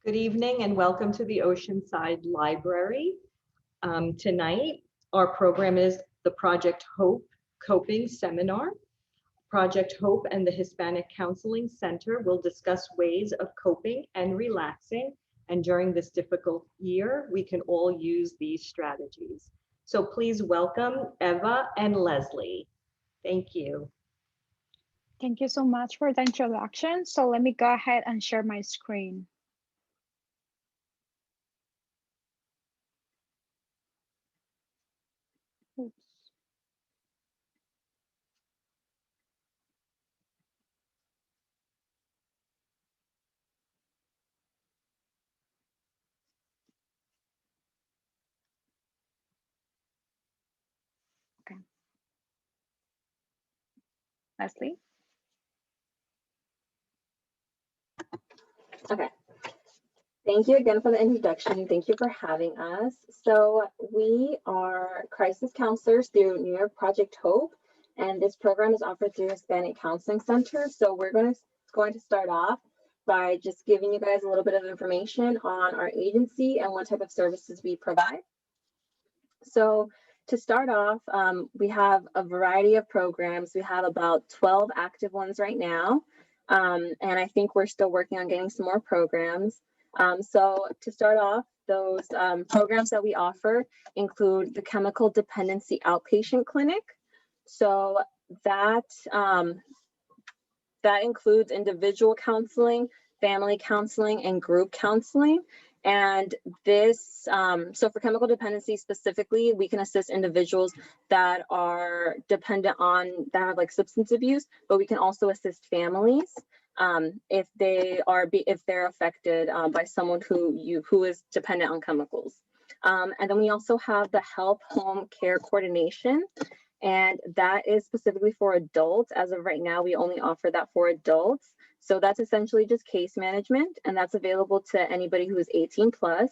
Good evening and welcome to the Oceanside Library. Tonight, our program is the Project Hope Coping Seminar. Project Hope and the Hispanic Counseling Center will discuss ways of coping and relaxing. And during this difficult year, we can all use these strategies. So please welcome Eva and Leslie. Thank you. Thank you so much for the introduction. So let me go ahead and share my screen. Oops. Okay. Leslie? Okay. Thank you again for the introduction. Thank you for having us. So we are crisis counselors through New York Project Hope, and this program is offered through Hispanic Counseling Center. So we're going to start off by just giving you guys a little bit of information on our agency and what type of services we provide. So to start off, we have a variety of programs. We have about 12 active ones right now. And I think we're still working on getting some more programs. So to start off, those programs that we offer include the Chemical Dependency Outpatient Clinic. So that includes individual counseling, family counseling, and group counseling. And this, so for chemical dependency specifically, we can assist individuals that are dependent on, that have like substance abuse, but we can also assist families if they're affected by someone who is dependent on chemicals. And then we also have the Health Home Care Coordination, and that is specifically for adults. As of right now, we only offer that for adults. So that's essentially just case management, and that's available to anybody who is 18 plus.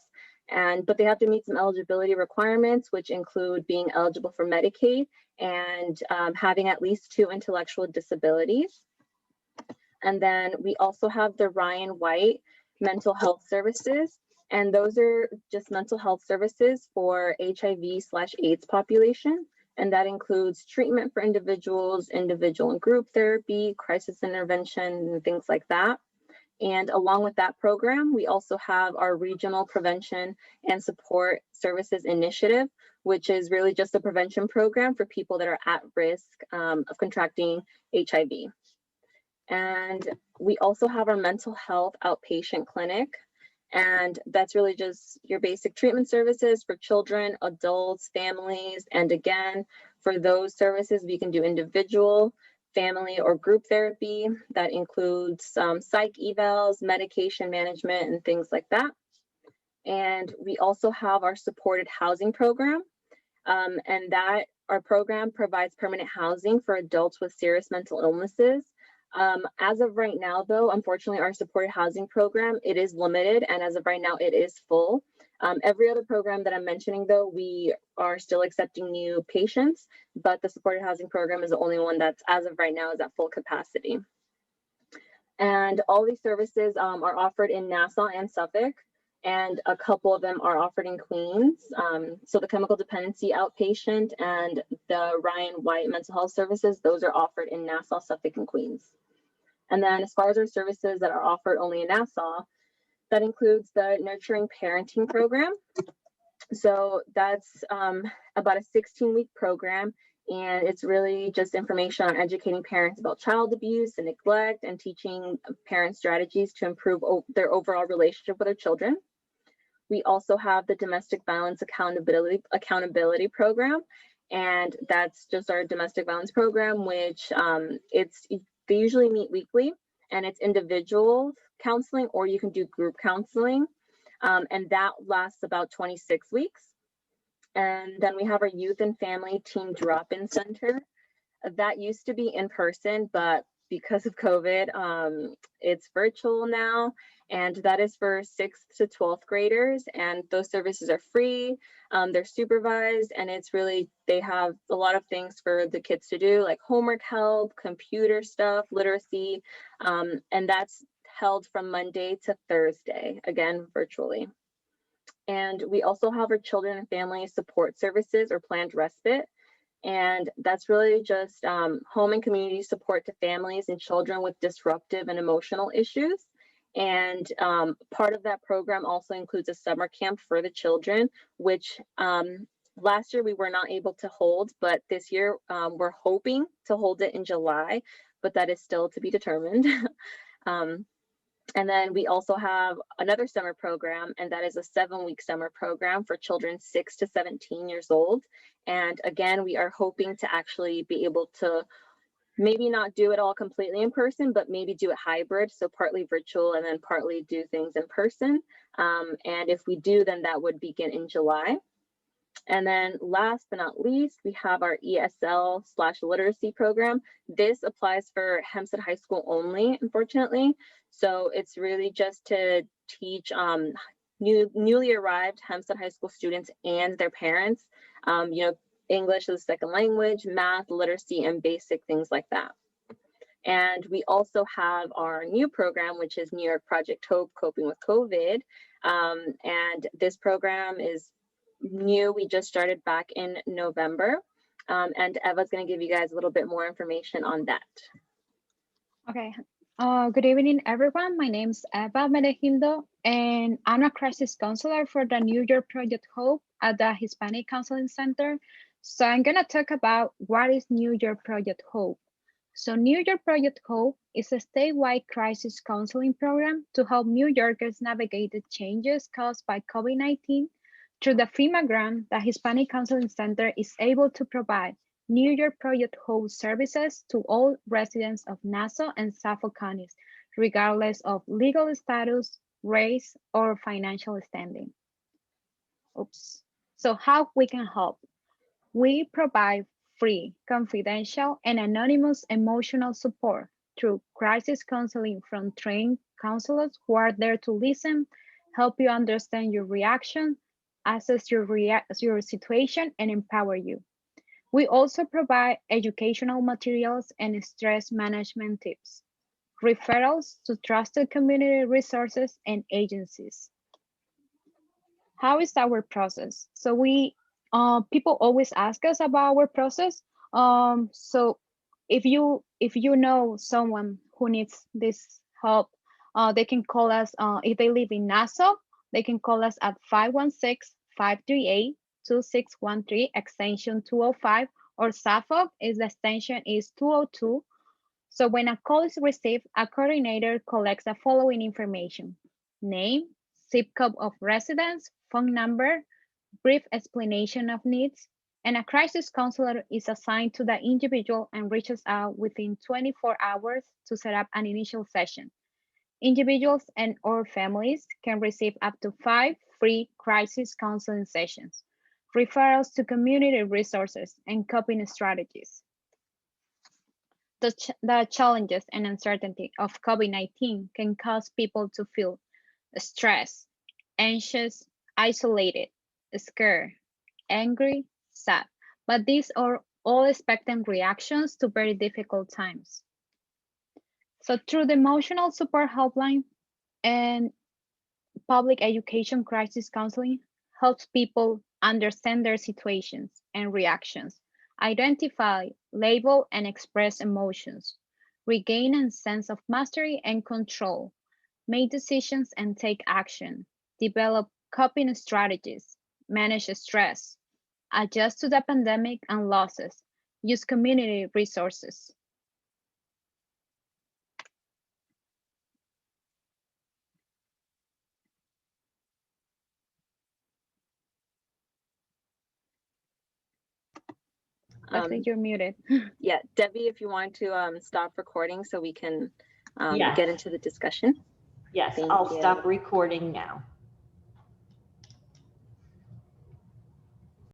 But they have to meet some eligibility requirements, which include being eligible for Medicaid and having at least 2 intellectual disabilities. And then we also have the Ryan White Mental Health Services, and those are just mental health services for HIV/AIDS population. And that includes treatment for individuals, individual and group therapy, crisis intervention, and things like that. And along with that program, we also have our Regional Prevention and Support Services Initiative, which is really just a prevention program for people that are at risk of contracting HIV. And we also have our mental health outpatient clinic. And that's really just your basic treatment services for children, adults, families. And again, for those services, we can do individual, family, or group therapy. That includes psych evals, medication management, and things like that. And we also have our supported housing program. And that our program provides permanent housing for adults with serious mental illnesses. As of right now, though, unfortunately, our supported housing program, it is limited, and as of right now, it is full. Every other program that I'm mentioning, though, we are still accepting new patients, but the supported housing program is the only one that's, as of right now, is at full capacity. And all these services are offered in Nassau and Suffolk, and a couple of them are offered in Queens. So the chemical dependency outpatient and the Ryan White mental health services, those are offered in Nassau, Suffolk, and Queens. And then as far as our services that are offered only in Nassau, that includes the Nurturing Parenting Program. So that's about a 16-week program, and it's really just information on educating parents about child abuse and neglect and teaching parents strategies to improve their overall relationship with their children. We also have the Domestic Violence Accountability Program, and that's just our domestic violence program, which they usually meet weekly, and it's individual counseling, or you can do group counseling, and that lasts about 26 weeks. And then we have our Youth and Family Teen Drop-In Center. That used to be in person, but because of COVID, it's virtual now, and that is for 6th to 12th graders, and those services are free, they're supervised, and it's really, they have a lot of things for the kids to do, like homework help, computer stuff, literacy, and that's held from Monday to Thursday, again, virtually. And we also have our children and family support services or planned respite. And that's really just home and community support to families and children with disruptive and emotional issues. And part of that program also includes a summer camp for the children, which last year we were not able to hold, but this year we're hoping to hold it in July, but that is still to be determined. And then we also have another summer program, and that is a 7-week summer program for children 6 to 17 years old. And again, we are hoping to actually be able to maybe not do it all completely in person, but maybe do it hybrid. So partly virtual and then partly do things in person. And if we do, then that would begin in July. And then last but not least, we have our ESL/literacy program. This applies for Hempstead High School only, unfortunately. So it's really just to teach newly arrived Hempstead High School students and their parents, English as a second language, math, literacy, and basic things like that. And we also have our new program, which is New York Project Hope, Coping with COVID. And this program is new. We just started back in November. And Eva's going to give you guys a little bit more information on that. Okay. Good evening, everyone. My name is Eva Menegildo, and I'm a crisis counselor for the New York Project Hope at the Hispanic Counseling Center. So I'm going to talk about what is New York Project Hope. So New York Project Hope is a statewide crisis counseling program to help New Yorkers navigate the changes caused by COVID-19. Through the FEMA grant, the Hispanic Counseling Center is able to provide New York Project Hope services to all residents of Nassau and Suffolk counties, regardless of legal status, race, or financial standing. So how we can help? We provide free, confidential, and anonymous emotional support through crisis counseling from trained counselors who are there to listen, help you understand your reaction, assess your situation, and empower you. We also provide educational materials and stress management tips, referrals to trusted community resources and agencies. How is our process? So people always ask us about our process. So if you know someone who needs this help, they can call us. If they live in Nassau, they can call us at 516-538-2613, extension 205, or Suffolk the extension is 202. So when a call is received, a coordinator collects the following information: name, zip code of residence, phone number, brief explanation of needs, and a crisis counselor is assigned to the individual and reaches out within 24 hours to set up an initial session. Individuals and/or families can receive up to 5 free crisis counseling sessions, referrals to community resources, and coping strategies. The challenges and uncertainty of COVID-19 can cause people to feel stressed, anxious, isolated, scared, angry, sad, but these are all expectant reactions to very difficult times. So through the emotional support helpline and public education crisis counseling helps people understand their situations and reactions, identify, label, and express emotions, regain a sense of mastery and control, make decisions and take action, develop coping strategies, manage stress, adjust to the pandemic and losses, use community resources. I think you're muted. Yeah, Debbie, if you want to stop recording so we can Yes. get into the discussion. Yes, Thank I'll you. stop recording now.